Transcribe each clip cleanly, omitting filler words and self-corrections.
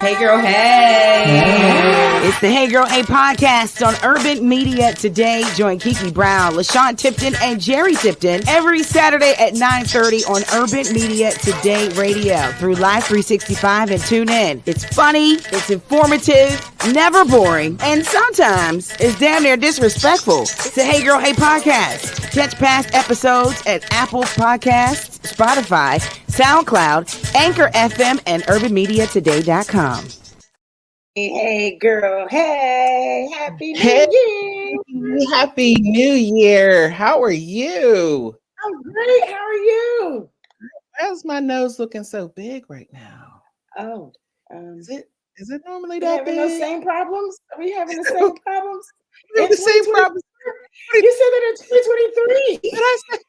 Hey girl, hey. It's the Hey Girl, Hey podcast on Urban Media Today. Join Kiki Brown, LaShawn Tipton, and Jerry Tipton every Saturday at 9:30 on Urban Media Today Radio through Live 365 and tune in. It's funny, it's informative, never boring, and sometimes it's damn near disrespectful. It's the Hey Girl, Hey podcast. Catch past episodes at Apple Podcasts, Spotify, SoundCloud, Anchor FM, and UrbanMediaToday.com. Hey girl, hey. Happy New Year. Happy New Year. How are you? I'm great. How are you? Why's my nose looking so big right now? Oh, Is it normally we that having big? those same problems? Are we having the same problems? We have the same problem. You said that in 2023. But I said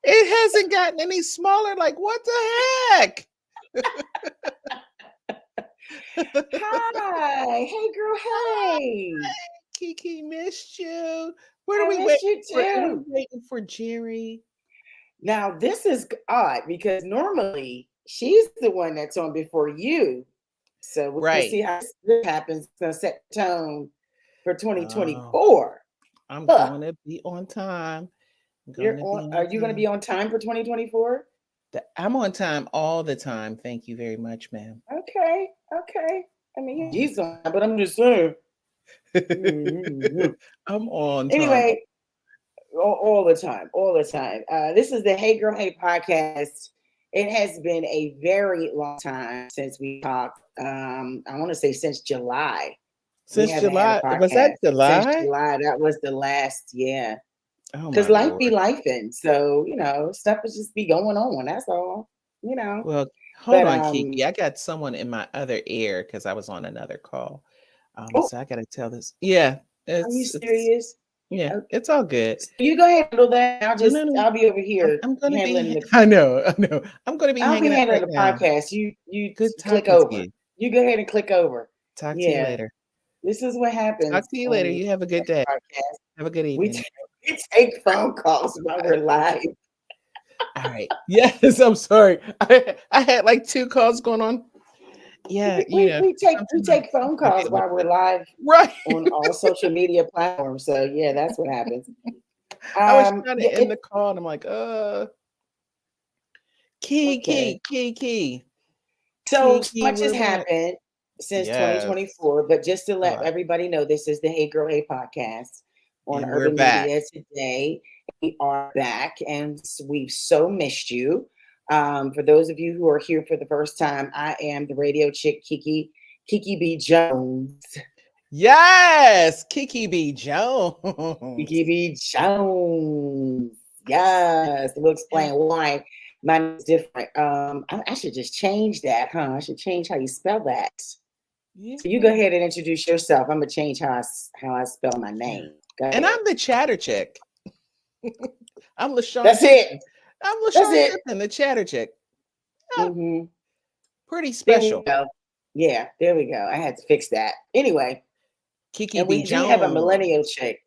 it hasn't gotten any smaller. Like, what the heck? Hi. Hey girl, hey. Kiki missed you. Where I are we missed waiting you for? Are too. we waiting for Jerry? Now, this is odd because normally she's the one that's on before you. So we'll Right. see how this happens. It's going to set the tone for 2024. I'm going to be on time. Are you going to be on time for 2024? I'm on time all the time. Thank you very much, ma'am. Okay. I mean, he's on, but I'm just saying. I'm on time. Anyway, all the time. This is the Hey Girl, Hey podcast. It has been a very long time since we talked. I want to say since July. Since July? Was that July? Since July. That was the last, yeah. Oh, because life be lifing. So, stuff is just be going on. That's all, Well, hold on, Kiki. I got someone in my other ear because I was on another call. So I got to tell this. Yeah. Are you serious? Yeah, Okay. It's all good. So you go ahead and handle that. I'll be over here. I'm going to be. I know. I'm going to be hanging out right the now. podcast. You Good click over. You go ahead and click over. Talk to you later. This is what happens. Talk to you later. You have a good day. Podcast. Have a good evening. We take phone calls while we're live. All right. Yes, I'm sorry. I had like 2 calls going on. Yeah, we take phone calls while we're live, right, on all social media platforms. So yeah, that's what happens. I was trying to end the call, and I'm like, Key. So much has happened since 2024, but just to let everybody know, this is the Hey Girl, Hey podcast on Urban Media Today. We are back, and we've so missed you. For those of you who are here for the first time, I am the radio chick, Kiki B. Jones. Yes, Kiki B. Jones. Kiki B. Jones. Yes. We'll explain why mine is different. I should just change that, huh? I should change how you spell that. Yeah. So you go ahead and introduce yourself. I'm gonna change how I spell my name. And I'm the chatter chick. I'm LaShawn. That's it. I'm LaShawn Tipton, the chatter chick. Mm-hmm. Pretty special. Yeah, there we go. I had to fix that. Anyway, Kiki and we do have a millennial chick.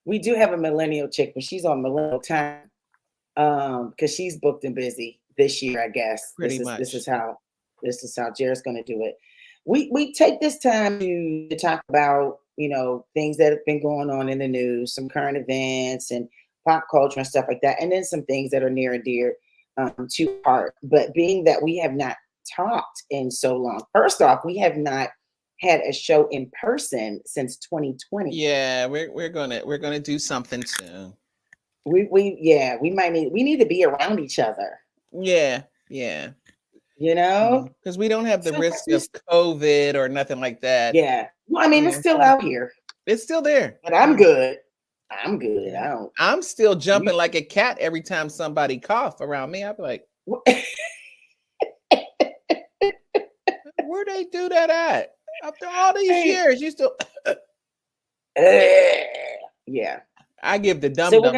We do have a millennial chick, but she's on millennial time because she's booked and busy this year, I guess. This is how Jared's going to do it. We take this time to talk about things that have been going on in the news, some current events and pop culture and stuff like that, and then some things that are near and dear to heart. But being that we have not talked in so long, first off, we have not had a show in person since 2020. Yeah, we're gonna do something soon. We need to be around each other. Yeah. Because we don't have the risk of COVID or nothing like that. Yeah. Well, I mean, it's still out here. It's still there. But I'm good. I'm still jumping like a cat every time somebody cough around me. I'm like, where they do that at? After all these years, you still yeah. I give the dumb look.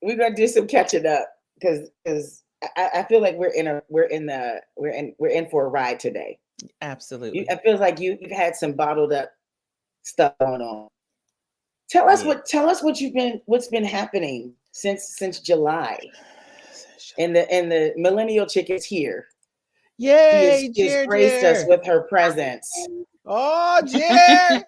We're gonna do some catching up because I feel like we're in for a ride today. Absolutely. It feels like you've had some bottled up stuff going on. Tell us what's been happening since July. And the millennial chick is here. Yay, She has graced us with her presence. Oh, Jer.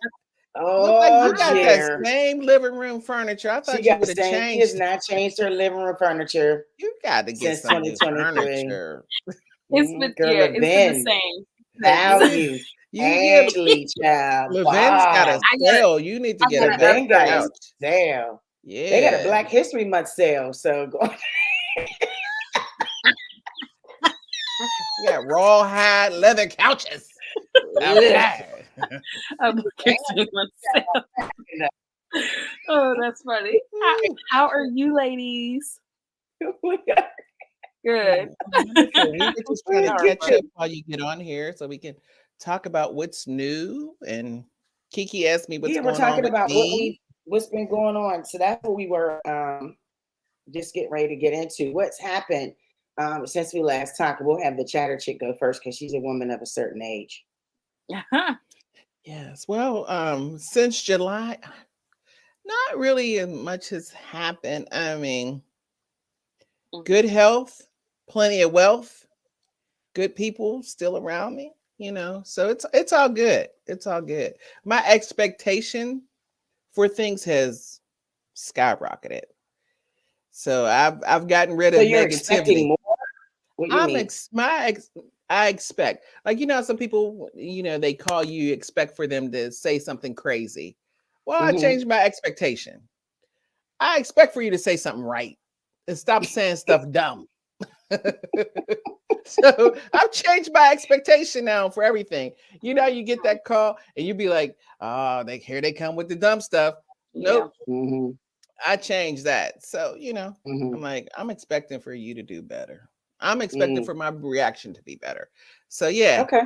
Look like you got Jer. that same living room furniture. I thought you would have changed. She has not changed her living room furniture. You got to get some new furniture. It's been the same. Value. Ashley, child. Levin's got a sale. You need to get a better couch. Sale. Yeah. They got a Black History Month sale. So go. You got raw hide leather couches. Oh, that's funny. How are you ladies? Good. We're just trying to catch up while you get on here so we can talk about what's new. And Kiki asked me what's going on. We're talking about what's been going on. So that's what we were just getting ready to get into. What's happened since we last talked. We'll have the chatter chick go first because she's a woman of a certain age. Yes. Well, since July, not really much has happened. I mean, good health, plenty of wealth, good people still around me, so it's all good. It's all good. My expectation for things has skyrocketed. So I've gotten rid of you're negativity. Expecting more? What do you mean? I expect, some people, they call you, expect for them to say something crazy. Well, I changed my expectation. I expect for you to say something right and stop saying stuff dumb. So I've changed my expectation now for everything. You get that call and you be like, oh, here they come with the dumb stuff. Nope. Mm-hmm. I changed that. So, I'm like, I'm expecting for you to do better. I'm expecting for my reaction to be better. So yeah. Okay.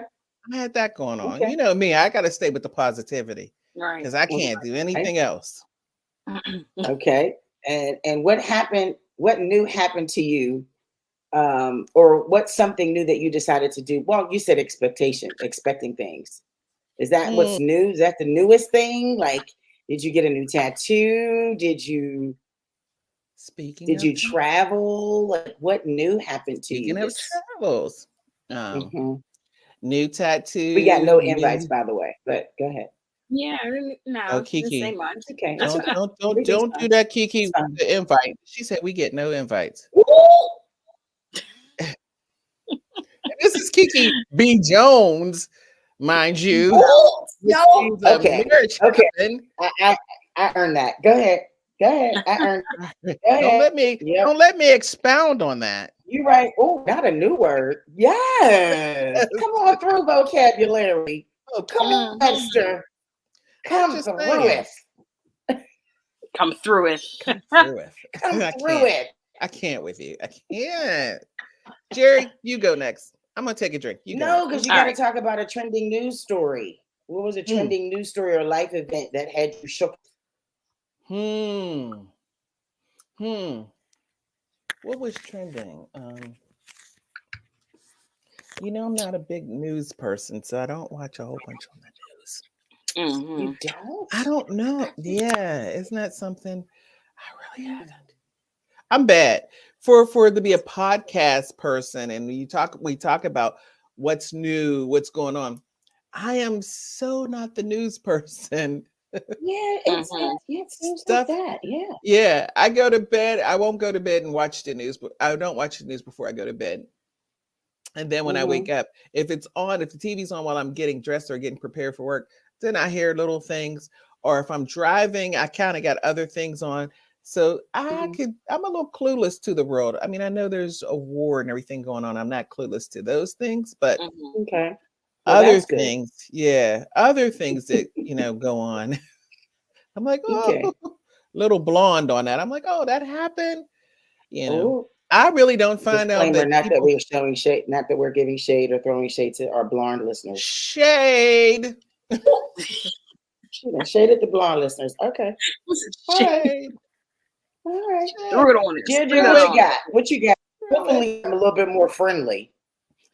I had that going on. Okay. You know me, I got to stay with the positivity. Right. Because I can't do anything else. Okay. And what happened? What new happened to you? Or what's something new that you decided to do? Well, you said expecting things. Is that what's new? Is that the newest thing? Like, did you get a new tattoo? Did you travel? Like, what new happened to you? Speaking of travels, new tattoo. We got no invites, by the way, but go ahead. Yeah, no. Oh, Kiki. Okay. Don't do that, Kiki. The invite. She said we get no invites. This is Kiki B. Jones, mind you. No. Okay. I earned that. Go ahead. I earned. Don't let me expound on that. You're right. Oh, not a new word. Yes. Come on through vocabulary. Oh, come on, Esther. Come through it. Come through it. I can't with you. I can't. Jerry, you go next. I'm gonna take a drink. No, because you got to talk about a trending news story. What was a trending news story or life event that had you shook? What was trending? I'm not a big news person, so I don't watch a whole bunch on the news. You don't? I don't know. Yeah, isn't that something? I really haven't. I'm bad for to be a podcast person, and we talk about what's new, what's going on. I am so not the news person. It seems stuff like that. Yeah. I go to bed. I won't go to bed and watch the news, but I don't watch the news before I go to bed. And then when I wake up, if the TV's on while I'm getting dressed or getting prepared for work, then I hear little things. Or if I'm driving, I kind of got other things on. So I'm a little clueless to the world. I mean, I know there's a war and everything going on. I'm not clueless to those things, but okay. Other things that go on. I'm like, little blonde on that. I'm like, oh, that happened. I really don't find out that not that we're showing shade, not that we're giving shade or throwing shade to our blonde listeners. Shade. Shade at the blonde listeners. Okay. Shade. All right. Throw it on it. Ginger, what you got? Hopefully, I'm a little bit more friendly.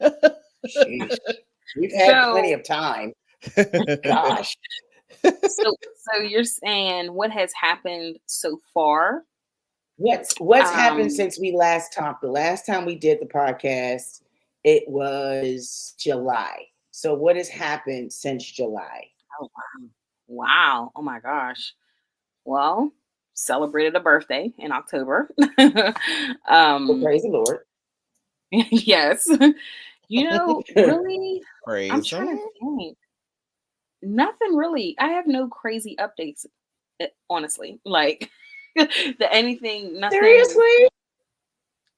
Jeez. We've had plenty of time. Gosh. So you're saying what has happened so far? What's happened since we last talked? The last time we did the podcast, it was July. So what has happened since July? Oh, wow. Wow. Oh my gosh. Well, celebrated a birthday in October. Well, praise the Lord. Yes. Really, I'm Praise trying him. to think. Nothing really. I have no crazy updates, honestly. Like nothing. Seriously?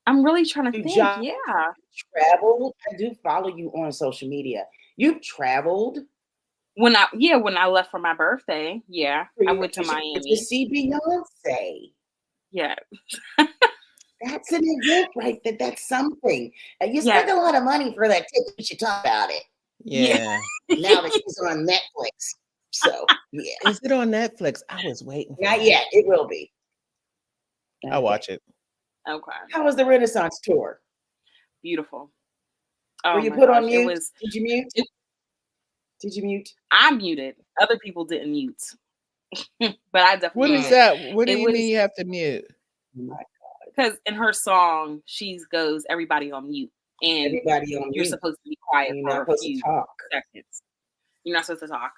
I'm really trying to You think. just Yeah. traveled? I do follow you on social media. You've traveled When I left for my birthday, yeah, for I your went to to Miami. see Beyonce. Yeah. That's an event, right? That's something. You Yeah. spend a lot of money for that ticket. You should talk about it. Yeah. Now that she's on Netflix. So, yeah. Is it on Netflix? I was waiting for Not that. yet. It will be. I'll watch it. Okay. How was the Renaissance tour? Beautiful. Were Oh you my put gosh. on mute? Did you mute? Did you mute? I muted. Other people didn't mute. But I definitely What is muted. that? What do It you was mean you have to mute? Oh my God. because in her song, she goes, everybody on mute. And Everybody on you're mute. supposed to be quiet You're for not a supposed to few talk. seconds. You're not supposed to talk.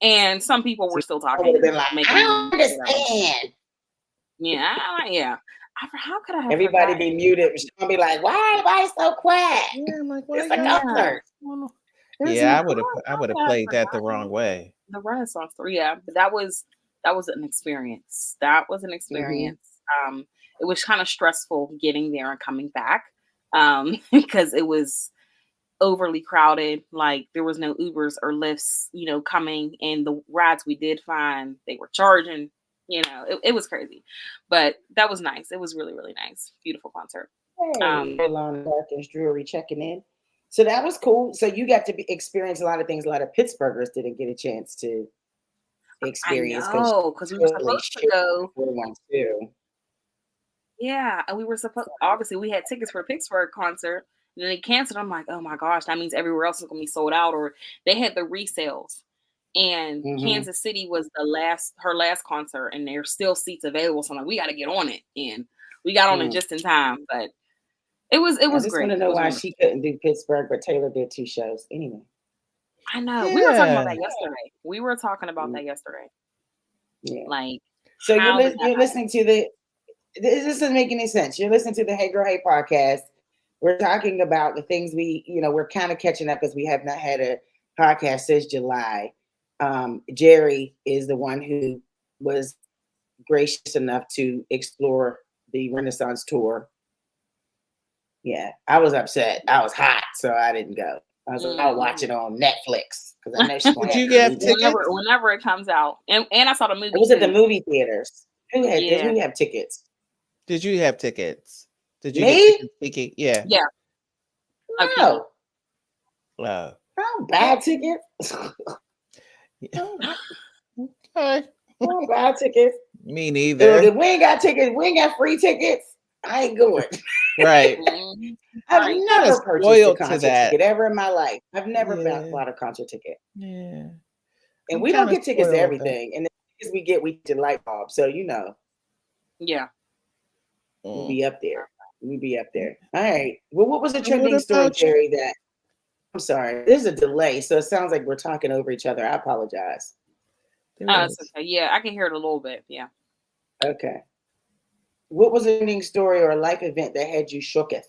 And some people were still I talking. would have been like, making I don't understand. Yeah. How could I have Everybody forgotten? be muted. She's gonna be like, why everybody so quiet? Yeah, I'm like, why It's a y'all- concert. Yeah, I would have played that the wrong way. The Renaissance tour, yeah, but that was an experience. That was an experience. It was kind of stressful getting there and coming back, because it was overly crowded. Like there was no Ubers or Lyfts, coming, and the rides we did find, they were charging. It was crazy, but that was nice. It was really, really nice. Beautiful concert. Hey, Alana Larkins Drury checking in. So that was cool. So you got to experience a lot of things a lot of Pittsburghers didn't get a chance to experience. I know, because we were supposed to go. One too. Yeah, and we were obviously we had tickets for a Pittsburgh concert, and then they canceled. I'm like, oh my gosh, that means everywhere else is gonna be sold out, or they had the resales. And Kansas City was her last concert, and there's still seats available. So I'm like, we got to get on it, and we got on it just in time. But it was great. I just want to know why she couldn't do Pittsburgh, but Taylor did 2 shows anyway. I know. Yeah. We were talking about that yesterday. We were talking about that yesterday. Yeah. Like, so you're listening to this doesn't make any sense. You're listening to the Hey Girl Hey podcast. We're talking about the things we're kind of catching up because we have not had a podcast since July. Jerry is the one who was gracious enough to explore the Renaissance tour. Yeah, I was upset. I was hot, so I didn't go. I was like, I'll watch it on Netflix because I know she's going to. Did you get tickets? Whenever it comes out, and I saw the movie. It was at the movie theaters. Who have tickets? Did you have tickets? Did you Me? get tickets? Yeah. Yeah. No. Wow. I don't buy tickets. Okay. I don't buy tickets. Me neither. If we ain't got tickets, we ain't got free tickets. I ain't going. Right. I've never purchased a concert ticket ever in my life. I've never bought a concert ticket. Yeah. And we don't get tickets to everything. And the tickets we get, we get light bulbs. So Yeah. We'll be up there. All right. Well, what was the trending story, Jerry, that I'm sorry. There's a delay, so it sounds like we're talking over each other. I apologize. It's okay. Yeah, I can hear it a little bit. Yeah. Okay. What was the trending story or a life event that had you shooketh?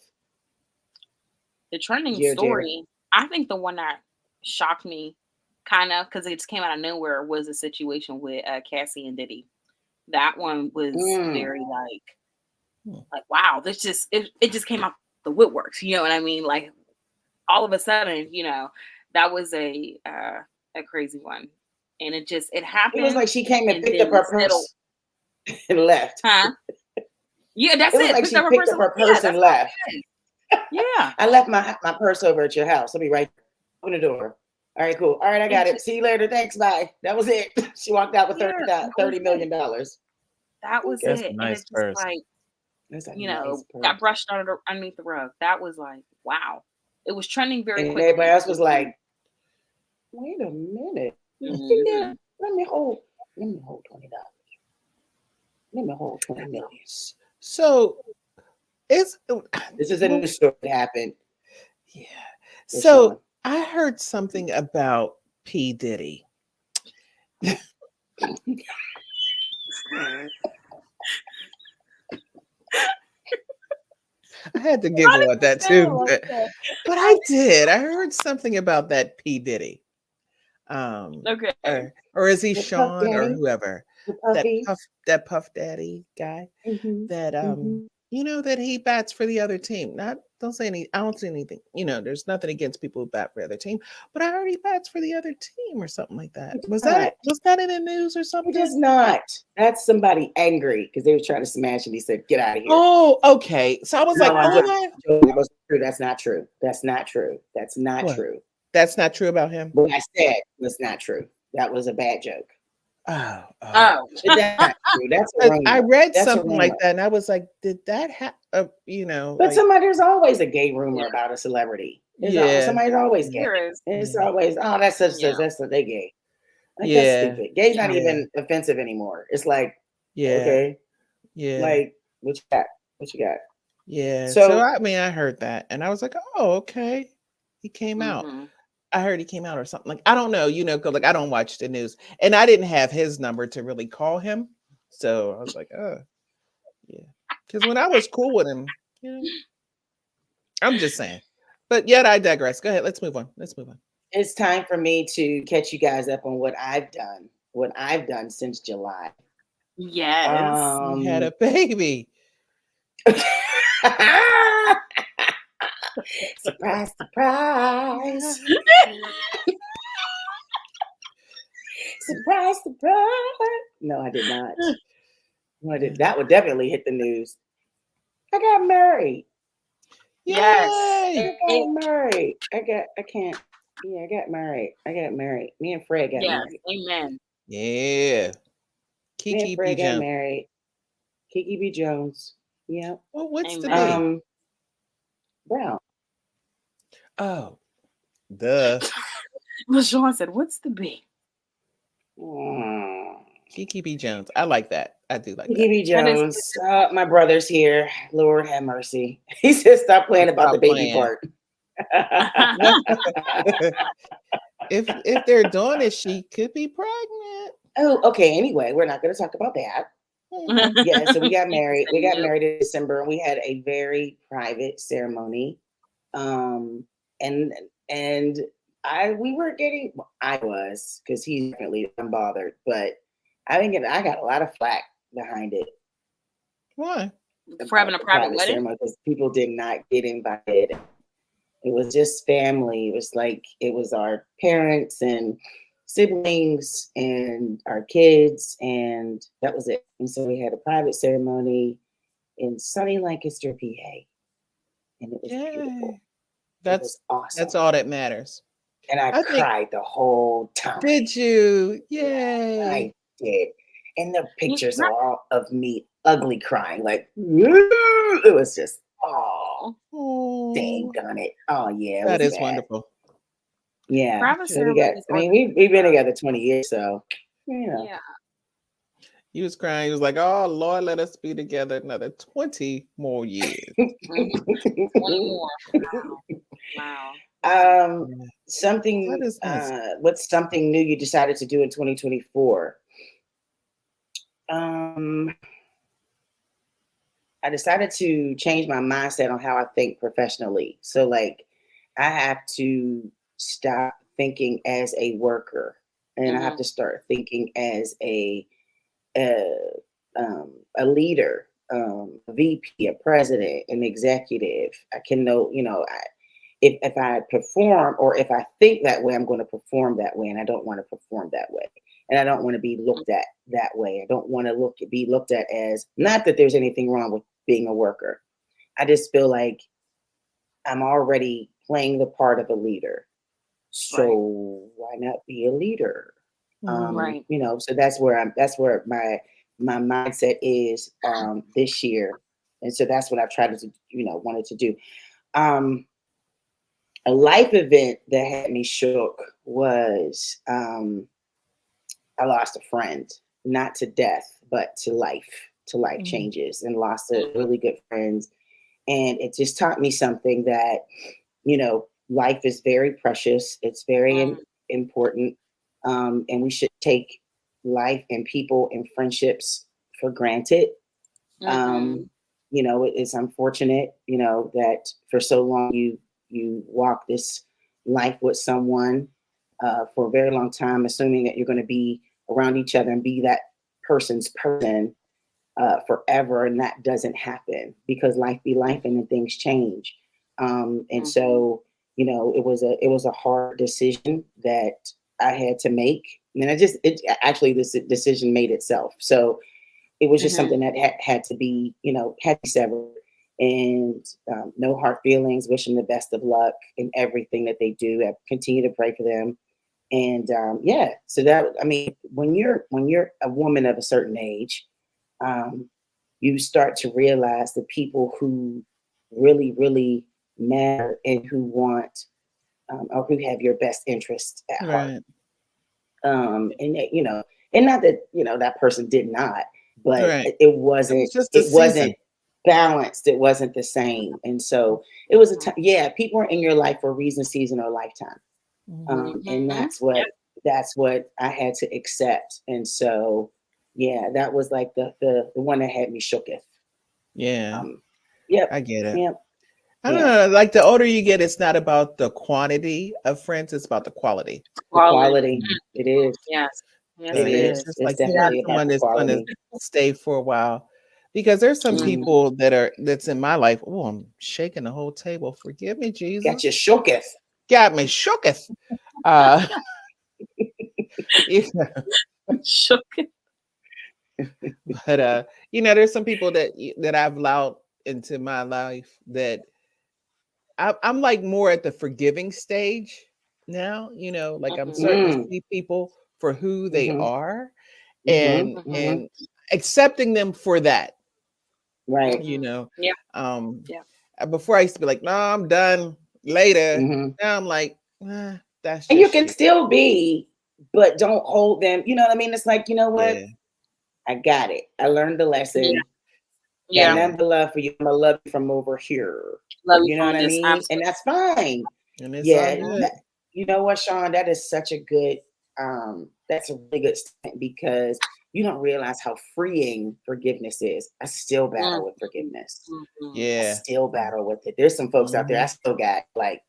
The trending story, I think the one that shocked me, kind of, because it just came out of nowhere, was a situation with Cassie and Diddy. That one was very like wow. This just it just came out the woodworks. You know what I mean? Like all of a sudden, that was a crazy one, and it happened. It was like she came and picked up her purse and left. Huh? Yeah, that's it. It was like she picked up her purse and left. Yeah. I left my purse over at your house. I'll be right there. Open the door. All right, cool. All right, I got it. See you later. Thanks. Bye. That was it. She walked out with $30 million. That was That's it. a nice and purse. Got brushed underneath the rug. That was like, wow. It was trending very quickly. Everybody else was like, wait a minute. Yeah, let me hold $20. Let me hold $20 million. So this is a new story that happened. Yeah. So I heard something about P. Diddy. I had to giggle at that too, but I did. I heard something about that P. Diddy. Okay. Or is he Sean or whoever? That Puff Daddy guy that you know, that he bats for the other team. I don't see anything. You know, there's nothing against people who bat for the other team, but I heard he bats for the other team or something like that. Was that in the news or something? It is not. That's somebody angry because they were trying to smash and he said, "Get out of here." Oh, okay. So I was like, that's not true. That's not true. That's not true. That's not true about him. What I said was not true. That was a bad joke. Oh. That's not true. That's a rumor. I read something like that, and I was like, "Did that happen?" You know, but there's always a gay rumor about a celebrity. Somebody's always gay. It's always that's they gay. Like, that's stupid. Gay's not even offensive anymore. It's like okay, like what you got? Yeah. So I mean, I heard that, and I was like, "Oh, okay." He came out. I heard he came out or something. Like, I don't know, you know, because like I don't watch the news, and I didn't have his number to really call him, so I was like, oh, yeah. Because when I was cool with him, you know, I'm just saying. But yet I digress. Go ahead. Let's move on. It's time for me to catch you guys up on what I've done since July. Yes. You had a baby. Surprise, surprise. Surprise, surprise. No, I did not. No, I did. That would definitely hit the news. I got married. Yes. I got married. I got married. Me and Fred got married. Amen. Yeah. Me and Fred got married. Kiki B. Jones. Yeah. Well, what's the name? Brown. Oh, duh. LaShawn said, "What's the B?" Kiki B. Jones. I like that. I do like Kiki B. Jones. My brother's here. Lord have mercy. He said, "Stop playing about the baby part." If they're doing it, she could be pregnant. Oh, okay. Anyway, we're not going to talk about that. Yeah, so we got married. We got married in December. We had a very private ceremony. And I was, because he's definitely unbothered, but I got a lot of flack behind it. Why? For having a private wedding? Because people did not get invited. It was just family. It was our parents and siblings and our kids, and that was it. And so we had a private ceremony in sunny Lancaster, PA, and it was beautiful. That's awesome. That's all that matters. And I cried the whole time. Did you? Yay! I did. And the pictures are all of me ugly crying, like it was just dang on it. Oh yeah, that is wonderful. Yeah, so we've been together 20 years, so you know. Yeah. He was crying. He was like, "Oh Lord, let us be together another 20 more years." 20 more. Wow. Something. What's something new you decided to do in 2024? I decided to change my mindset on how I think professionally. So, like, I have to stop thinking as a worker, and I have to start thinking as a leader, a VP, a president, an executive. I can know, if I perform, or if I think that way, I'm going to perform that way, and I don't want to perform that way, and I don't want to be looked at that way. I don't want to be looked at as, not that there's anything wrong with being a worker. I just feel like I'm already playing the part of a leader. So why not be a leader? Right. So that's where my mindset is this year. And so that's what I've tried to, wanted to do. A life event that had me shook was I lost a friend, not to death, but to life changes, and lost a really good friend. And it just taught me something that life is very precious. It's very important. And we should take life and people and friendships for granted. It's unfortunate, that for so long you walk this life with someone for a very long time, assuming that you're going to be around each other and be that person's person forever, and that doesn't happen because life be life and things change. So it was a hard decision that I had to make, and this decision made itself. So it was just something that had to be severed. And no hard feelings. Wish them the best of luck in everything that they do. I continue to pray for them. And so that, when you're a woman of a certain age, you start to realize the people who really, really matter and who want or who have your best interest at heart. And not that that person did not, but it wasn't balanced. It wasn't the same. And so it was a time. Yeah, people are in your life for a reason, season, or lifetime. And that's what I had to accept. And so that was like the one that had me shooketh. I get it. I don't know, like the older you get, it's not about the quantity of friends, it's about the quality. Quality. It is. Yes. It is. It's like you want someone that's going to stay for a while. Because there's some people that's in my life. Oh, I'm shaking the whole table. Forgive me, Jesus. Got you shooketh. Got me shooketh. Shooketh. But there's some people that I've allowed into my life that I'm like more at the forgiving stage now. Like I'm starting to see people for who they are, and accepting them for that. Right. Before I used to be like, no, I'm done later. Now I'm like, that's and you can still be, but don't hold them. You know what I mean? It's like, you know what? I got it. I learned the lesson. Yeah. And I have the love for you. I'm gonna love you from over here. You know what I mean? Absolutely. And that's fine. And you know what, Sean? That is such a good that's a really good statement, because you don't realize how freeing forgiveness is. I still battle with forgiveness. I still battle with it. There's some folks out there I still got like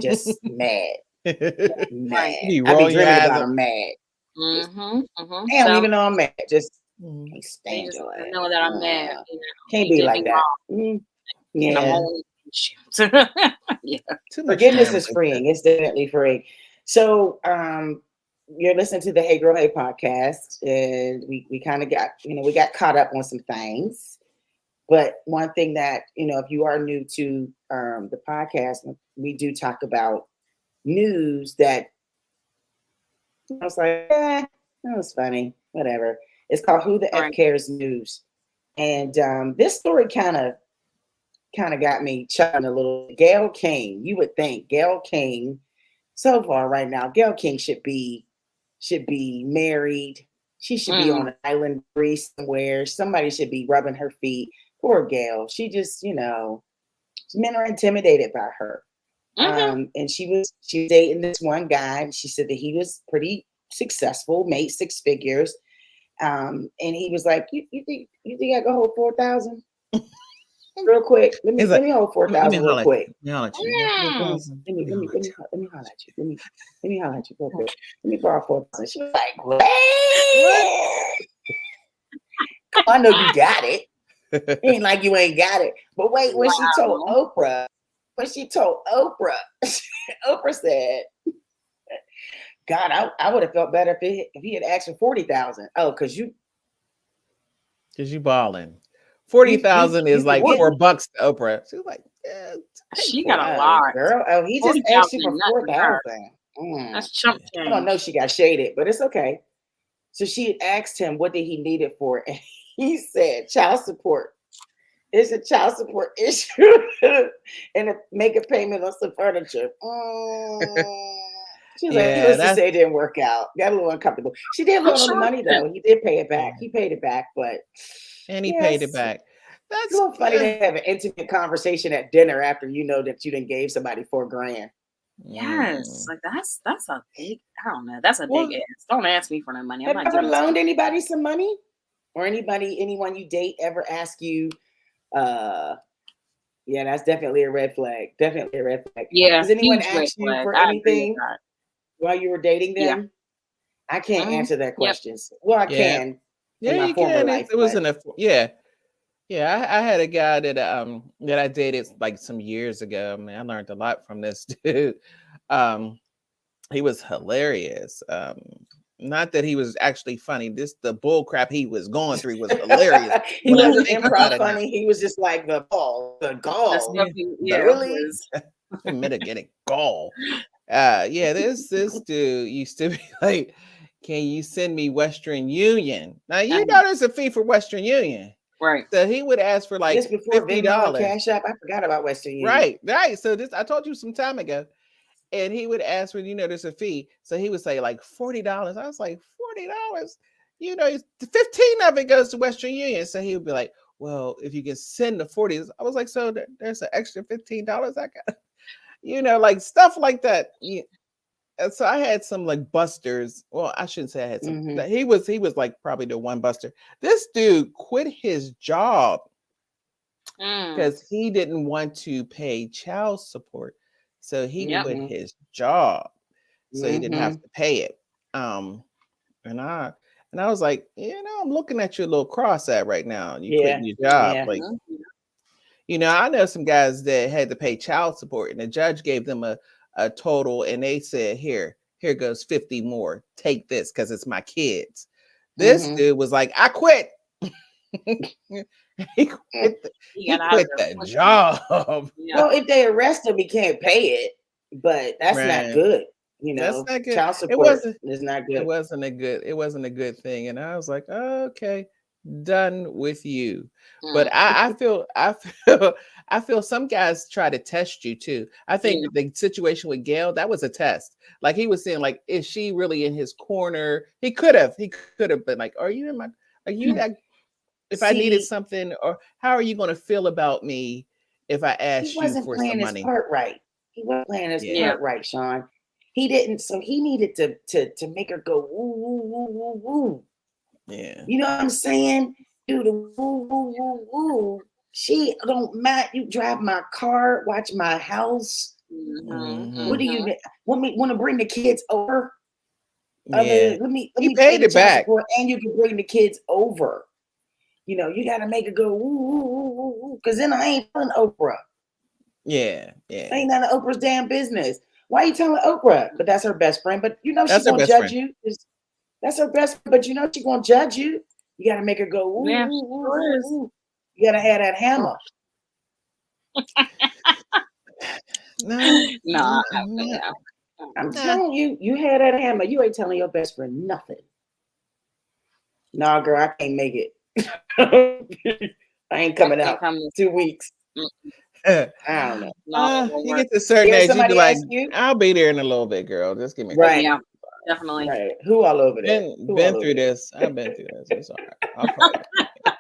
just mad. I be dreaming about them mad. They don't even know I'm mad. Just can't stand your ass. Know that I'm mad. Can't be like that. Forgiveness is freeing. It's definitely free. So you're listening to the Hey Girl Hey podcast, and we kind of got, we got caught up on some things. But one thing that, if you are new to the podcast, we do talk about news that I was like, that was funny, whatever. It's called Who the F Cares News. And this story kind of got me chuckling a little. Gayle King, you would think Gayle King, so far right now, Gayle King should be married. She should be on an island breeze somewhere. Somebody should be rubbing her feet. Poor Gayle. She just, men are intimidated by her. And she was dating this one guy, and she said that he was pretty successful, made 6 figures. And he was like, you think I can hold 4,000? Real quick. Let me hold 4,000 real quick. Let me holler at you. Let me holler at you real quick. Let me borrow 4,000. She was like, what? I know you got it. It ain't like you ain't got it. But wait, when she told Oprah, Oprah said, God, I would have felt better if he had asked for 40,000. Oh, because you balling. 40,000 is like $4 to Oprah. She was like, she got a lot, girl. Oh, he just asked you for 4,000. That's chump change. I don't know. She got shaded, but it's okay. So she had asked him what did he need it for, and he said child support. It's a child support issue, and make a payment on some furniture. She's like, let's just say it didn't work out. Got a little uncomfortable. She did loan the money though. He did pay it back. He paid it back, but he paid it back. It's so funny to have an intimate conversation at dinner after you know that you didn't gave somebody $4,000. Yes, like that's a big. I don't know. That's a big ass. Don't ask me for no money. Have you ever loaned anybody some money, or anyone you date ever ask you? Yeah, that's definitely a red flag. Definitely a red flag. Yeah. Has anyone asked you for anything while you were dating them? Yeah. I can't answer that question. Well, I can. Yeah, you can. Life, it wasn't Yeah, I had a guy that that I dated like some years ago. Man, I learned a lot from this dude. He was hilarious. Not that he was actually funny. The bull crap he was going through was hilarious. He wasn't improv funny. He was just like the gall. Really? Mitigating gall. This dude used to be like, can you send me Western Union? Now you know there's a fee for Western Union. Right. So he would ask for like just before $50. Cash App. I forgot about Western Union. Right. So I told you some time ago. And he would ask for, there's a fee. So he would say like $40. I was like, $40? 15 of it goes to Western Union. So he would be like, well, if you can send the 40s. I was like, so there's an extra $15 I got, like stuff like that. Yeah. And so I had some like busters. Well, I shouldn't say I had some. Mm-hmm. He was like probably the one buster. This dude quit his job because he didn't want to pay child support. So he quit his job, so he didn't have to pay it. And I was like, I'm looking at you a little cross-eyed right now. You quitting your job, like, I know some guys that had to pay child support, and the judge gave them a total, and they said, here goes 50 more. Take this because it's my kids. This dude was like, I quit. He quit the job. Well, if they arrest him, he can't pay it, but that's not good. That's not good. Child support is not good. It wasn't a good thing. And I was like, okay, done with you. But I feel some guys try to test you too. I think the situation with Gayle, that was a test. Like he was saying, like, is she really in his corner? He could have been like, are you that? If I needed something, or how are you going to feel about me if I asked you for some money? He wasn't playing his part right. He wasn't playing his part right, Sean. He didn't. So he needed to make her go woo woo woo woo woo. Yeah. You know what I'm saying? Do the woo woo woo woo. She don't matter. You drive my car, watch my house. Mm-hmm. What do you want to bring the kids over? Yeah. Let me paid it back, and you can bring the kids over. You got to make it go, woo, because then I ain't telling Oprah. Yeah. Ain't none of Oprah's damn business. Why are you telling Oprah? But that's her best friend. But she's going to judge you. That's her best friend, but she's going to judge you. You got to make her go, woo, woo. You got to have that hammer. No. I'm telling you, you had that hammer. You ain't telling your best friend nothing. Nah, girl, I can't make it. I ain't coming out 2 weeks. I don't know. You get to a certain age, you be like, I'll be there in a little bit, girl. Just give me right. Yeah, definitely. Right. Who all over there? Been through this. I've been through this. It's all right. I'll call you.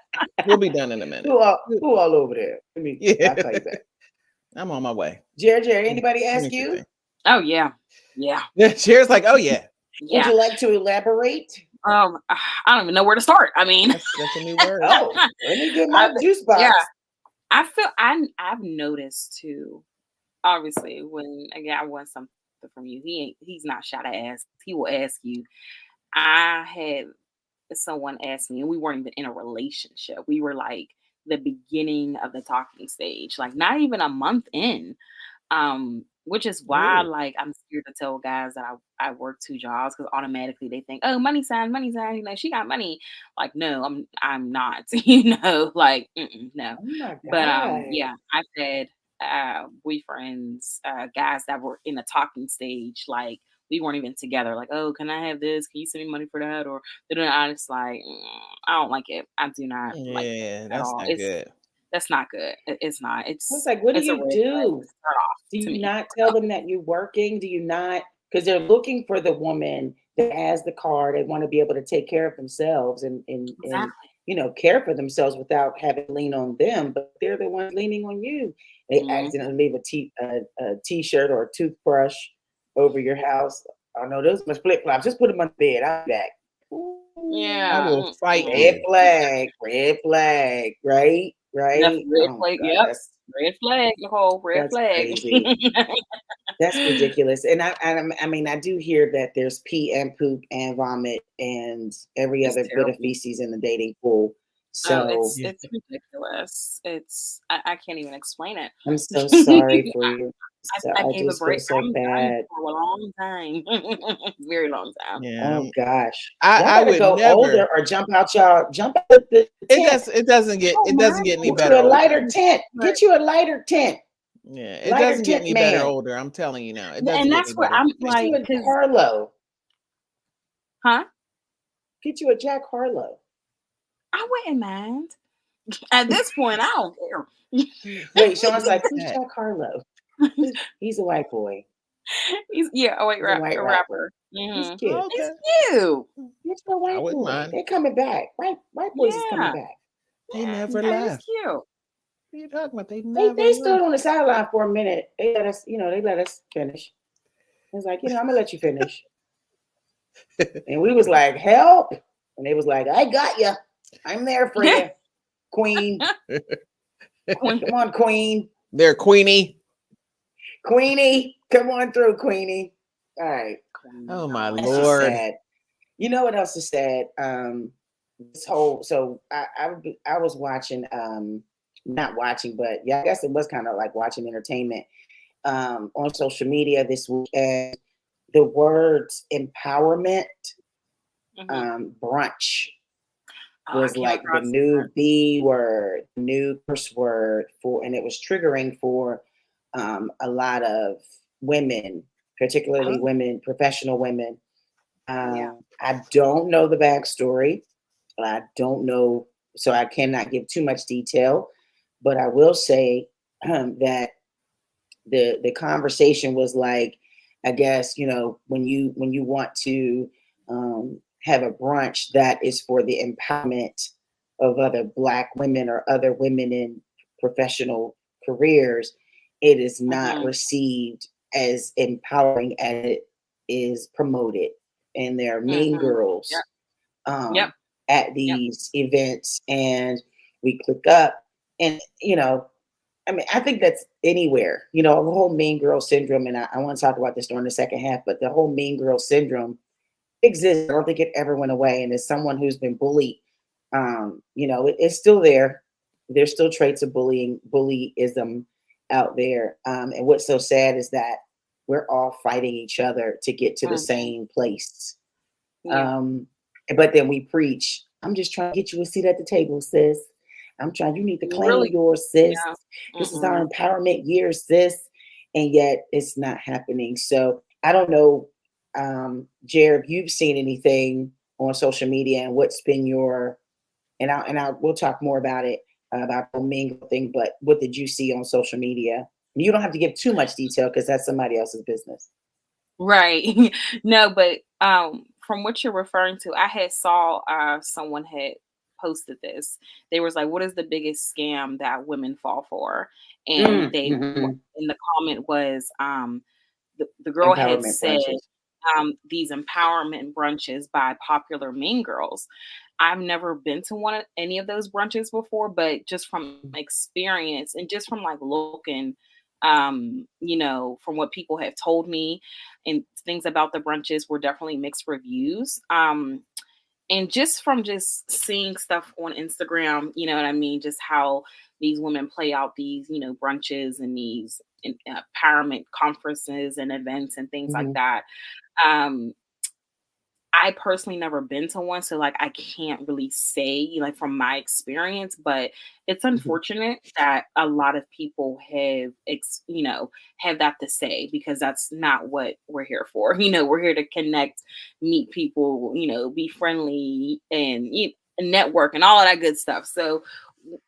We'll be done in a minute. Who all over there? I'll tell you that. I'm on my way. Jerry, anybody ask you? Oh yeah. Jerry's like, oh yeah. Would you like to elaborate? I don't even know where to start. I mean, that's a new word. Let me get my juice box. Yeah, I feel I've noticed too. Obviously, when I want something from you, he's not shy to ask. He will ask you. I had someone ask me, and we weren't even in a relationship. We were like the beginning of the talking stage, like not even a month in. Which is why, like, I'm scared to tell guys that I work 2 jobs, because automatically they think, oh, money sign, she got money. Like, no, I'm not, like, no. Oh but I've had boyfriends, guys that were in the talking stage, like we weren't even together. Like, oh, can I have this? Can you send me money for that? Or I just like, I don't like it. I do not like it at all. Not good. That's not good. It's not. It's like, what do you do? Do you not tell them that you're working? Do you not? Because they're looking for the woman that has the car, they want to be able to take care of themselves and you know, care for themselves without having to lean on them, but they're the ones leaning on you. They accidentally leave a t-shirt or a toothbrush over your house. Oh no, those are flip flops. Just put them on the bed. I'll be back. I will fight red flag, right? Red flag. God, Yep. Red flag, Nicole. Red flag. That's ridiculous. And I mean, I do hear that there's pee and poop and vomit and every other bit of feces in the dating pool. So it's ridiculous. I can't even explain it. I'm so sorry for you. So I gave a break so bad for a long time, very long time. Yeah. Oh gosh, I would go never older or jump out the tent. It doesn't get any better. Get you a lighter tent. Get you a lighter tent. Yeah, it doesn't get any better older. I'm telling you now. And that's what I'm like. Harlow, huh? Get you a Jack Harlow. I wouldn't mind. At this point, I don't care. Wait, Sean's like, who's Jack Harlow? He's a white boy. He's a white rapper. Mm-hmm. He's cute. Okay. He's cute. It's a white boy. Mind. They're coming back. White boys is coming back. They never left. He's cute. What are you talking about? They stood on the sideline for a minute. They let us finish. I was like, I'm gonna let you finish. And we was like, help. And they was like, I got you. I'm there for you, Queen. Come on, Queen. They're Queenie. Come on through, Queenie. All right. Oh my Lord. Sad. You know what else is sad? This whole I was watching not watching, but yeah, I guess it was kind of like watching entertainment on social media this week, and the words empowerment brunch was like the new B word, new curse word and it was triggering for a lot of women, particularly women, professional women. I don't know the backstory. I don't know, so I cannot give too much detail, but I will say that the conversation was like, I guess, when you want to have a brunch that is for the empowerment of other Black women or other women in professional careers, it is not received as empowering as it is promoted. And there are mean girls at these events, and we click up, and I mean, I think that's anywhere, the whole mean girl syndrome, and I want to talk about this during the second half, but the whole mean girl syndrome exists. I don't think it ever went away. And as someone who's been bullied, it's still there. There's still traits of bullyism out there. And what's so sad is that we're all fighting each other to get to the same place. But then we preach, I'm just trying to get you a seat at the table, sis. You need to claim yours, sis. Yeah. This is our empowerment year, sis. And yet it's not happening. So I don't know, Jared, if you've seen anything on social media and what's been we'll talk more about it, about the mingle thing, but what did you see on social media? You don't have to give too much detail because that's somebody else's business. Right. No, but from what you're referring to, I had saw someone had posted this. They was like, what is the biggest scam that women fall for? And they in the comment was the girl had said these empowerment brunches by popular mean girls. I've never been to any of those brunches before, but just from experience and just from like looking, from what people have told me and things about the brunches were definitely mixed reviews. And just from seeing stuff on Instagram, you know what I mean? Just how these women play out these, brunches and these empowerment conferences and events and things like that. I personally never been to one, so like I can't really say like from my experience, but it's unfortunate that a lot of people have have that to say, because that's not what we're here for. We're here to connect, meet people, be friendly and network and all of that good stuff. So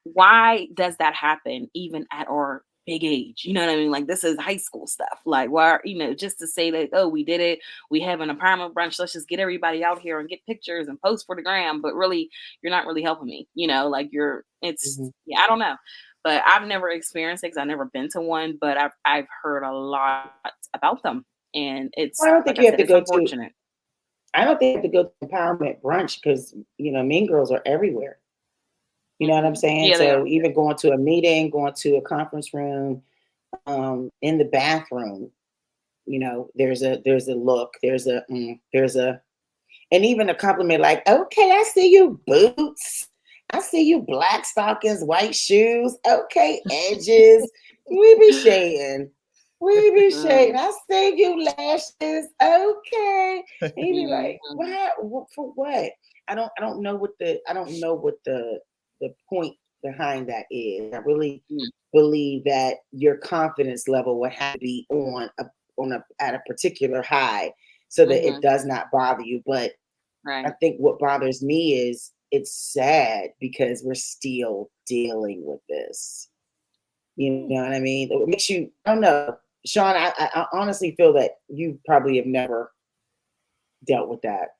why does that happen even at our big age. You know what I mean? Like, this is high school stuff. Like, why, just to say that, oh, we did it. We have an empowerment brunch. Let's just get everybody out here and get pictures and post for the gram. But really, you're not really helping me. Like I don't know. But I've never experienced it because I've never been to one. But I've heard a lot about them, and it's. Well, I don't think you have to go unfortunate. I don't think you have to go to empowerment brunch because Mean Girls are everywhere. You know what I'm saying? Yeah, so even going to a meeting, going to a conference room, in the bathroom, there's a look, there's a, and even a compliment like, okay, I see you boots. I see you black stockings, white shoes. Okay, edges. We be shading. I see you lashes. Okay. And you be like, what? For what? I don't know what the point behind that is. I really believe that your confidence level would have to be at a particular high so that it does not bother you. But I think what bothers me is it's sad because we're still dealing with this. You know what I mean? It makes you, I don't know, Sean, I honestly feel that you probably have never dealt with that.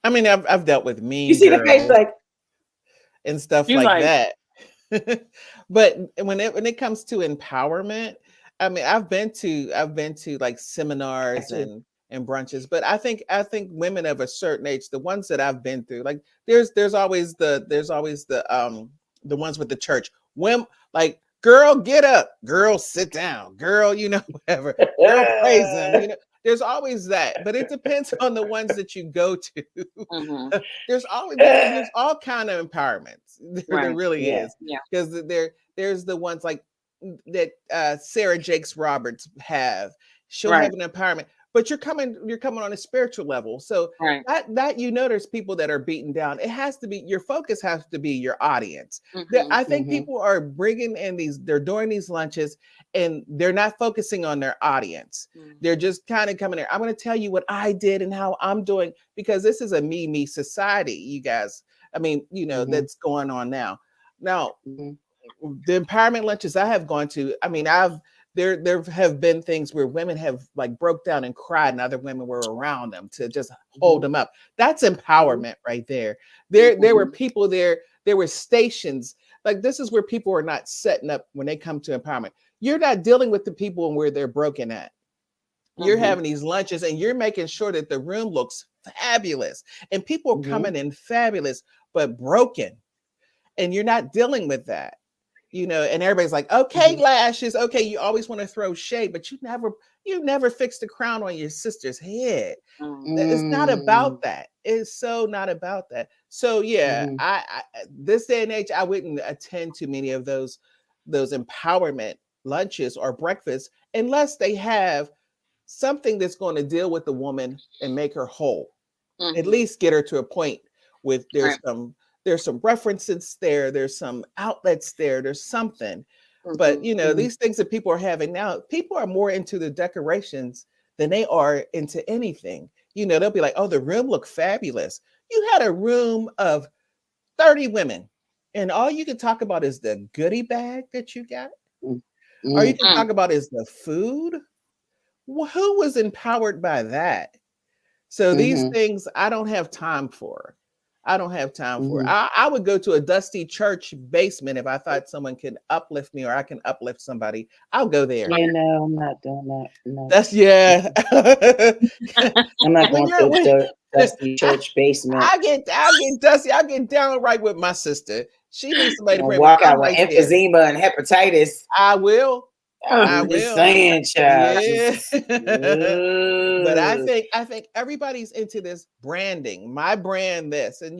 I mean, I've dealt with Mean You see Girls the face like and stuff like that. But when it comes to empowerment, I mean, I've been to like seminars and brunches, but I think women of a certain age, the ones that I've been through, like there's always the ones with the church, women like, girl, get up, girl, sit down, girl, whatever, girl, praise them, there's always that, but it depends on the ones that you go to. There's all kind of empowerments. There really is, because there's the ones like that Sarah Jakes Roberts have. She'll have an empowerment, but you're coming on a spiritual level. So that there's people that are beaten down. It has to be, your focus has to be your audience. I think people are bringing in they're doing these lunches and they're not focusing on their audience. They're just kind of coming there. I'm going to tell you what I did and how I'm doing, because this is a me society, you guys. I mean, that's going on now. Now, the empowerment lunches I have gone to, I mean, there have been things where women have like broke down and cried and other women were around them to just hold them up. That's empowerment right there. There were people there were stations. Like, this is where people are not setting up when they come to empowerment. You're not dealing with the people and where they're broken at. You're having these lunches and you're making sure that the room looks fabulous and people are coming in fabulous, but broken. And you're not dealing with that. And everybody's like, okay, lashes. Okay. You always want to throw shade, but you never fix the crown on your sister's head. It's not about that. It's so not about that. So yeah, I this day and age, I wouldn't attend to many of those empowerment lunches or breakfasts unless they have something that's going to deal with the woman and make her whole. At least get her to a point with there's some references there. There's some outlets there. There's something. But, these things that people are having now, people are more into the decorations than they are into anything. They'll be like, oh, the room looked fabulous. You had a room of 30 women and all you can talk about is the goodie bag that you got. All you can talk about is the food. Who was empowered by that? So these things I don't have time for. I don't have time for it. I would go to a dusty church basement if I thought someone could uplift me or I can uplift somebody. I'll go there. Yeah, no, I'm not doing that. No. That's I'm not going to a dusty church basement. I'll get dusty. I'll get downright with my sister. She needs somebody to pray. Walk out with emphysema and hepatitis. I will. I'm just saying, child. Yeah. But I think everybody's into this branding. My brand this, and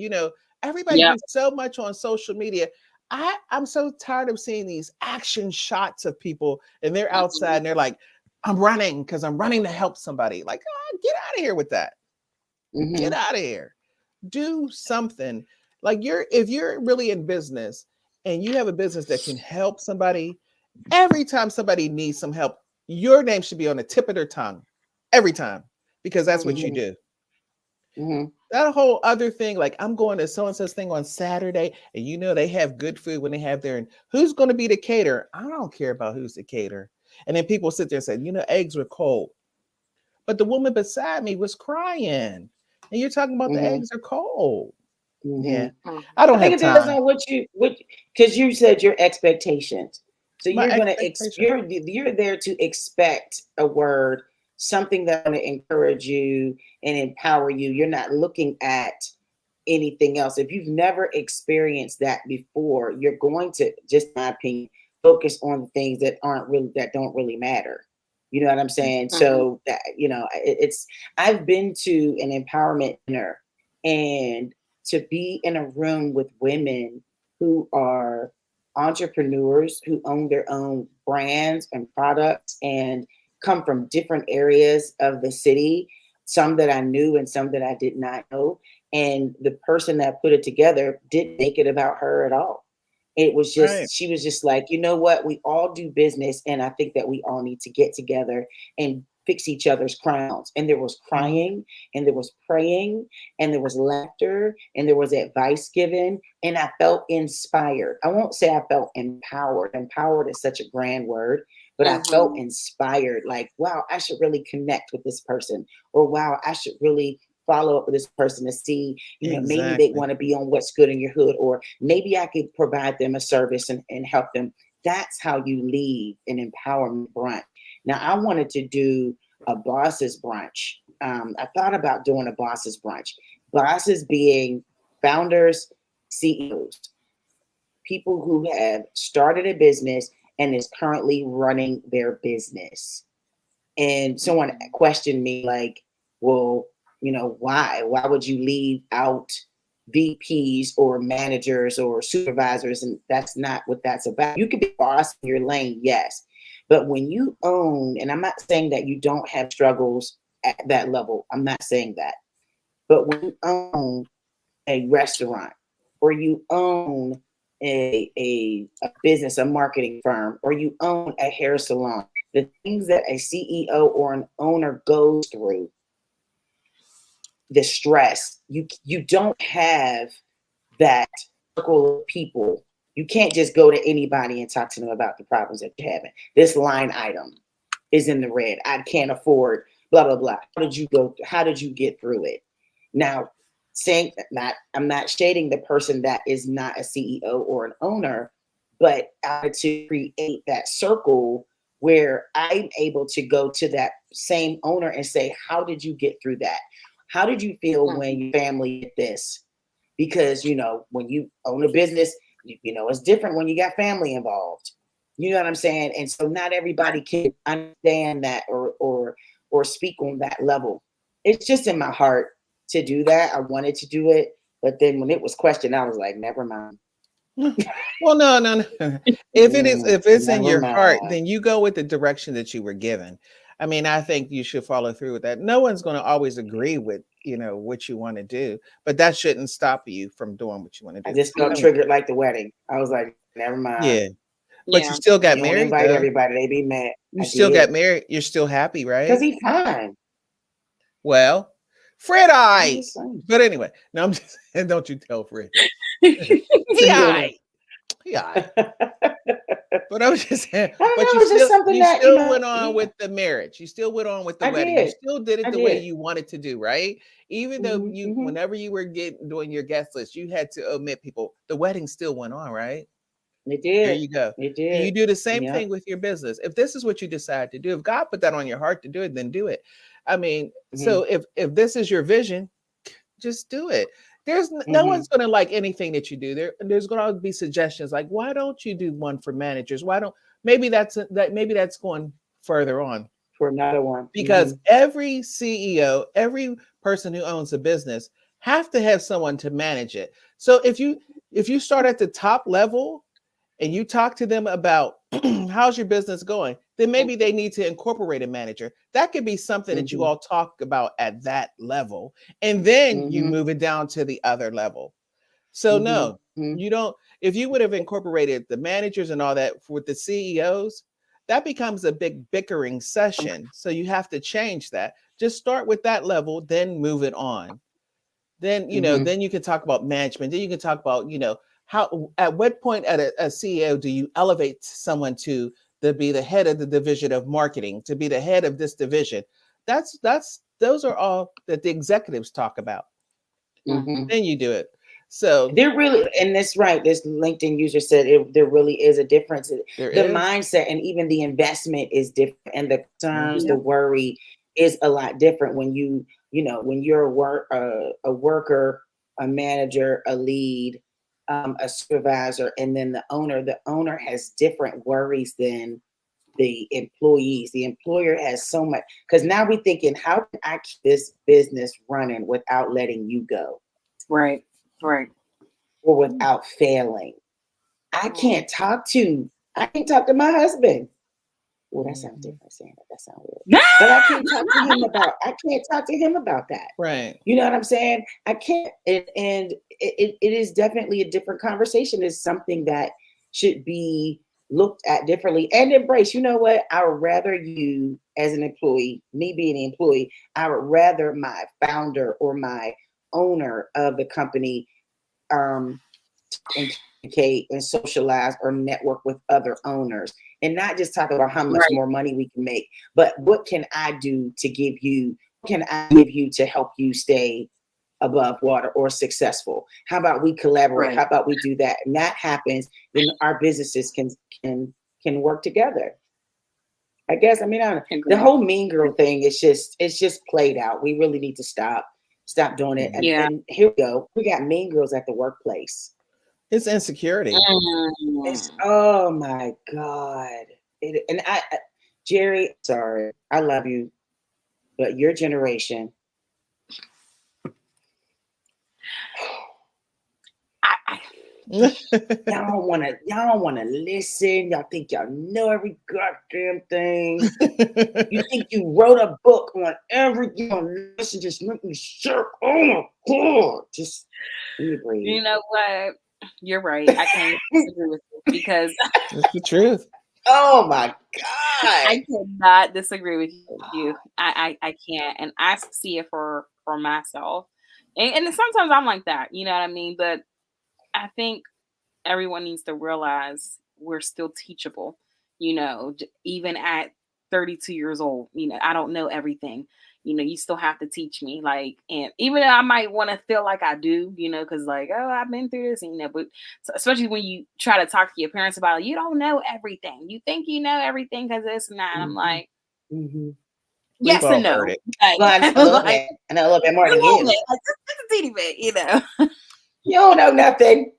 everybody does so much on social media. I'm so tired of seeing these action shots of people and they're outside and they're like, I'm running because I'm running to help somebody. Like, get out of here with that. Get out of here. Do something. Like, if you're really in business and you have a business that can help somebody, every time somebody needs some help, your name should be on the tip of their tongue every time, because that's what you do. that whole other thing, like I'm going to so-and-so's thing on Saturday, and they have good food when they have there. And who's going to be the caterer? I don't care about who's the caterer. And then people sit there and say, eggs were cold. But the woman beside me was crying. And you're talking about the eggs are cold. Yeah. I don't have time. It depends on because you said your expectations. So you're there to expect a word, something that's going to encourage you and empower you. You're not looking at anything else. If you've never experienced that before, you're going to, just in my opinion, focus on the things that don't really matter. You know what I'm saying? Mm-hmm. So that, I've been to an empowerment dinner, and to be in a room with women who are entrepreneurs, who own their own brands and products and come from different areas of the city, some that I knew and some that I did not know. And the person that put it together didn't make it about her at all. It was just, right. She was just like, you know what? We all do business. And I think that we all need to get together and fix each other's crowns. And there was crying, and there was praying, and there was laughter, and there was advice given. And I felt inspired. I won't say I felt empowered. Empowered is such a grand word, but I felt inspired. Like, wow, I should really connect with this person. Or wow, I should really follow up with this person to see, maybe they want to be on What's Good in Your Hood, or maybe I could provide them a service and help them. That's how you lead an empowerment brunch. Now, I wanted to do a bosses brunch. I thought about doing a bosses brunch. Bosses being founders, CEOs, people who have started a business and is currently running their business. And someone questioned me like, well, why would you leave out VPs or managers or supervisors? And that's not what that's about. You can be a boss in your lane, yes. But when you own, and I'm not saying that you don't have struggles at that level. I'm not saying that. But when you own a restaurant, or you own a business, a marketing firm, or you own a hair salon, the things that a CEO or an owner goes through, the stress, you don't have that circle of people. You can't just go to anybody and talk to them about the problems that you're having. This line item is in the red. I can't afford blah, blah, blah. How did you get through it? Now, I'm not shading the person that is not a CEO or an owner, but to create that circle where I'm able to go to that same owner and say, how did you get through that? How did you feel when your family did this? Because, when you own a business, it's different when you got family involved. You know what I'm saying? And so not everybody can understand that or speak on that level. It's just in my heart to do that. I wanted to do it. But then when it was questioned, I was like, never mind. Well, no. If it's in your heart, then you go with the direction that you were given. I mean, I think you should follow through with that. No one's going to always agree with, what you want to do, but that shouldn't stop you from doing what you want to do. I just felt triggered like the wedding. I was like, never mind. Yeah. But you still got married. Invite everybody. They be mad. You still got married. You're still happy, right? Because he's fine. Well, Fred, but anyway, no, I'm just saying, don't you tell Fred. He But I was just saying, you still went on with the marriage. You still went on with the wedding. You still did it the way you wanted to do, right? Even though whenever you were doing your guest list, you had to omit people. The wedding still went on, right? It did. There you go. It did. And you do the same thing with your business. If this is what you decide to do, if God put that on your heart to do it, then do it. I mean, so if this is your vision, just do it. There's no one's going to like anything that you do. There's going to be suggestions like, why don't you do one for managers? Maybe that's going further on for another one. Because every CEO, every person who owns a business have to have someone to manage it. So if you start at the top level and you talk to them about how's your business going, then maybe they need to incorporate a manager. That could be something that you all talk about at that level. And then you move it down to the other level. So no, you don't. If you would have incorporated the managers and all that with the CEOs, that becomes a big bickering session. So you have to change that. Just start with that level, then move it on. Then, then you can talk about management. Then you can talk about, how, at what point at a CEO do you elevate someone to be the head of the division of marketing, to be the head of this division? Those are all that the executives talk about. Then you do it. So there really, and that's right. This LinkedIn user said there really is a difference. Mindset and even the investment is different, and the concerns, the worry is a lot different when when you're a worker, a manager, a lead, a supervisor, and then the owner. The owner has different worries than the employees. The employer has so much, because now we're thinking, how can I keep this business running without letting you go? Right. Or without failing. I can't talk to my husband. Well, that sounds different saying that. That sounds weird. But I can't talk to him about that. Right. You know what I'm saying? I can't. And it is definitely a different conversation. It's something that should be looked at differently and embraced. You know what? I would rather you, as an employee, me being an employee, I would rather my founder or my owner of the company and communicate and socialize or network with other owners, and not just talk about how much more money we can make, but what can I do to give you? Can I give you to help you stay above water or successful? How about we collaborate? How about we do that? And that happens, then our businesses can work together. I guess. I mean, the whole Mean Girl thing is just played out. We really need to stop doing it. And here we go. We got mean girls at the workplace. It's insecurity. It's, oh my God. Jerry, sorry, I love you, but your generation. Y'all don't want to listen. Y'all think y'all know every goddamn thing. You think you wrote a book on everything. Listen, just make me sure. Oh my God. Just breathe. You know what? You're right. I can't disagree with you because it's the truth. Oh my God. I cannot disagree with you. I can't. And I see it for myself. And sometimes I'm like that, you know what I mean? But I think everyone needs to realize we're still teachable, even at 32 years old. I don't know everything. You still have to teach me. And even though I might want to feel like I do, because I've been through this, but especially when you try to talk to your parents about it, you don't know everything. You think you know everything because this and that. And I'm like, yes and no. I know a little bit more than you. Just a teeny bit, You don't know nothing.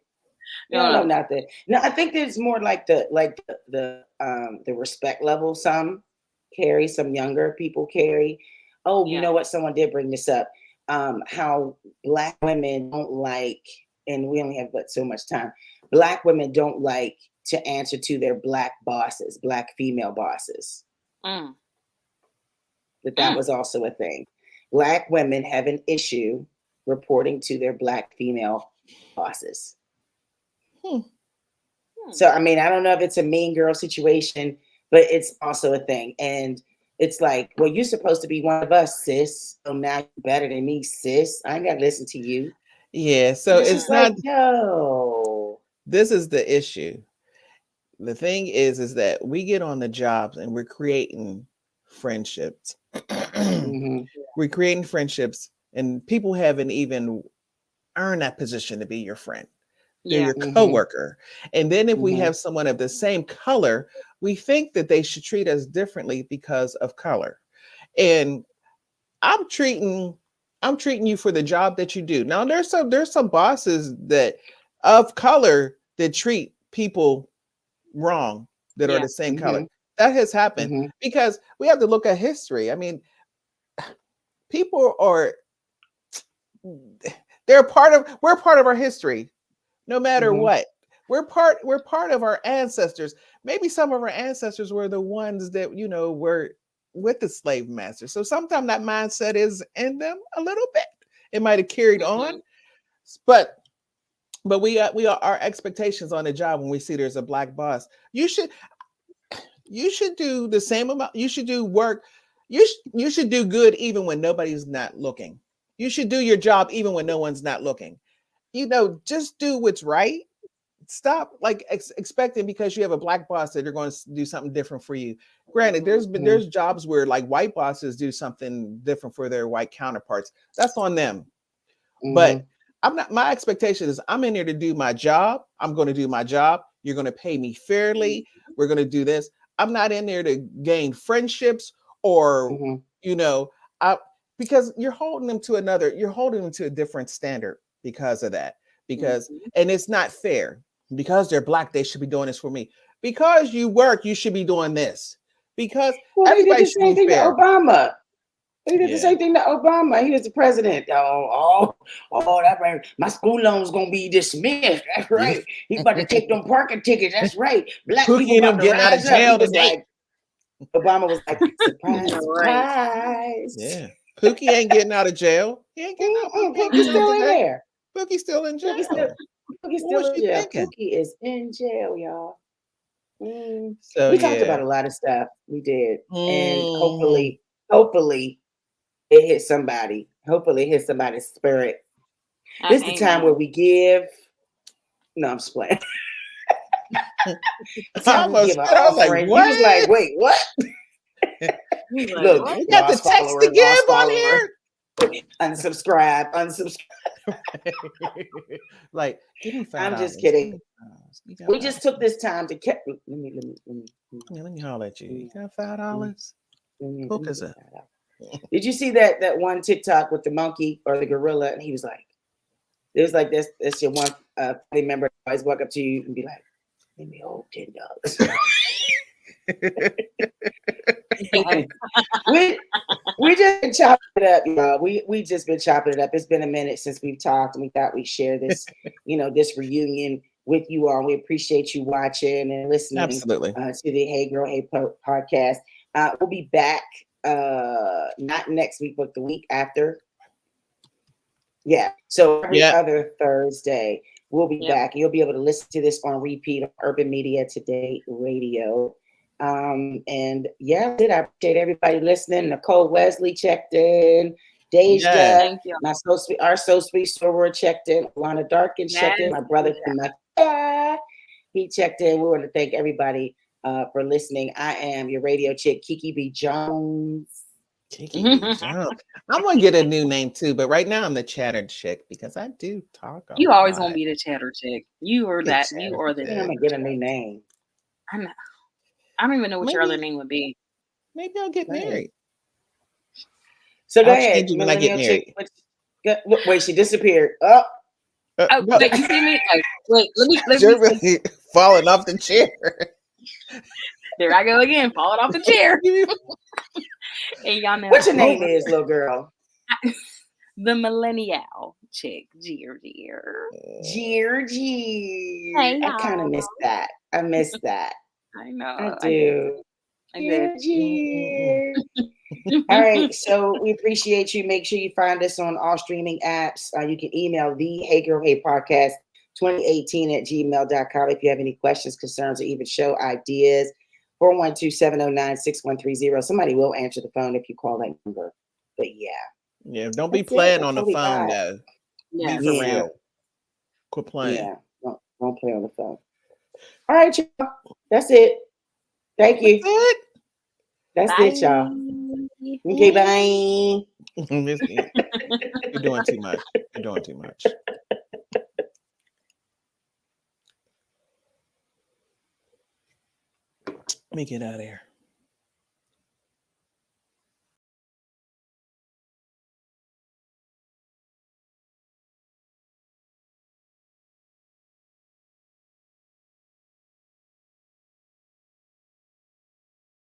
You don't know nothing. No, I think there's more like the respect level. Some carry, some younger people carry. Oh, you know what? Someone did bring this up. How Black women don't like, and we only have but so much time. Black women don't like to answer to their Black bosses, Black female bosses. That was also a thing. Black women have an issue reporting to their Black female bosses. So, I mean, I don't know if it's a mean girl situation, but it's also a thing. And it's like, well, you're supposed to be one of us, sis. So now you're better than me, sis. I ain't got to listen to you. Yeah. So it's not. No. This is the issue. The thing is that we get on the jobs and we're creating friendships. We're creating friendships, and people haven't even earned that position to be your friend. They're your coworker. And then if we have someone of the same color, we think that they should treat us differently because of color. And I'm treating you for the job that you do. Now there's some bosses that of color that treat people wrong that are the same color. That has happened because we have to look at history. I mean, people we're part of our history. No matter what, we're part of our ancestors. Maybe some of our ancestors were the ones that, were with the slave master. So sometimes that mindset is in them a little bit. It might have carried on, but we are our expectations on the job when we see there's a Black boss. You should do the same amount. You should do work. You should do good even when nobody's not looking. You should do your job even when no one's not looking. Just do what's right. Stop expecting because you have a black boss that they're going to do something different for you. Granted, there's jobs where like white bosses do something different for their white counterparts. That's on them. But my expectation is I'm in here to do my job. I'm going to do my job. You're going to pay me fairly. We're going to do this. I'm not in there to gain friendships or, because you're holding them to a different standard because of that. And it's not fair. Because they're black, they should be doing this for me. Because you work, you should be doing this. Because everybody should be fair. Obama. He did the same thing to Obama. He was the president. That right. My school loan's gonna be dismissed. That's right. He's about to take them parking tickets. That's right. Black people about to getting out of jail today. Obama was like, surprise. Yeah. Pookie ain't getting out of jail. He ain't getting out. Pookie's still in there. Pookie's still in jail. Pookie's still in jail. Pookie is in jail, y'all. So we talked about a lot of stuff. We did, and hopefully, it hit somebody. Hopefully, it hit somebody's spirit. This is the time where we give. No, I'm just playing. I was like, what? He was like, wait, what? Look, we got the text to give on here. Unsubscribe. Like, I'm just kidding. We just took this time to let me holler at you. You got $5? Hook us up. Did you see that one TikTok with the monkey or the gorilla? And he was like, it was like this. That's your one family member always walk up to you and be like, "Give me hold $10." we just been chopping it up, y'all. We just been chopping it up. It's been a minute since we've talked, and we thought we'd share this, this reunion with you all. We appreciate you watching and listening. Absolutely. To the Hey Girl Hey podcast. We'll be back not next week, but the week after. Yeah. So every other Thursday we'll be back. You'll be able to listen to this on repeat on Urban Media Today Radio. And I appreciate everybody listening. Nicole Wesley checked in. Deja, our so sweet soror checked in. Lana Darkin checked in. My brother he checked in. We want to thank everybody for listening. I am your radio chick, Kiki B. Jones. Kiki B. Jones. I'm gonna get a new name too, but right now I'm the chatter chick because I do talk. You always gonna be the chatter chick. You are that. You are the. I'm gonna get a new name. I know. I don't even know what your other name would be. Maybe I'll get married. So go ahead. When I get married. Wait, she disappeared. Wait, you see me? Wait, let me really falling off the chair. There I go again, falling off the chair. And y'all know what your name is, little girl. The millennial chick, Jeer. Hey, I kind of missed that. I missed that. I know. I do. All right. So we appreciate you. Make sure you find us on all streaming apps. You can email the Hey Girl Hey Podcast 2018@gmail.com if you have any questions, concerns, or even show ideas. 412-709-6130. Somebody will answer the phone if you call that number. But don't be playing on the phone though. Be for real. Quit playing. Yeah, don't play on the phone. All right, y'all. That's it. Thank you. That's it, y'all. Okay, bye. You're doing too much. Let me get out of here.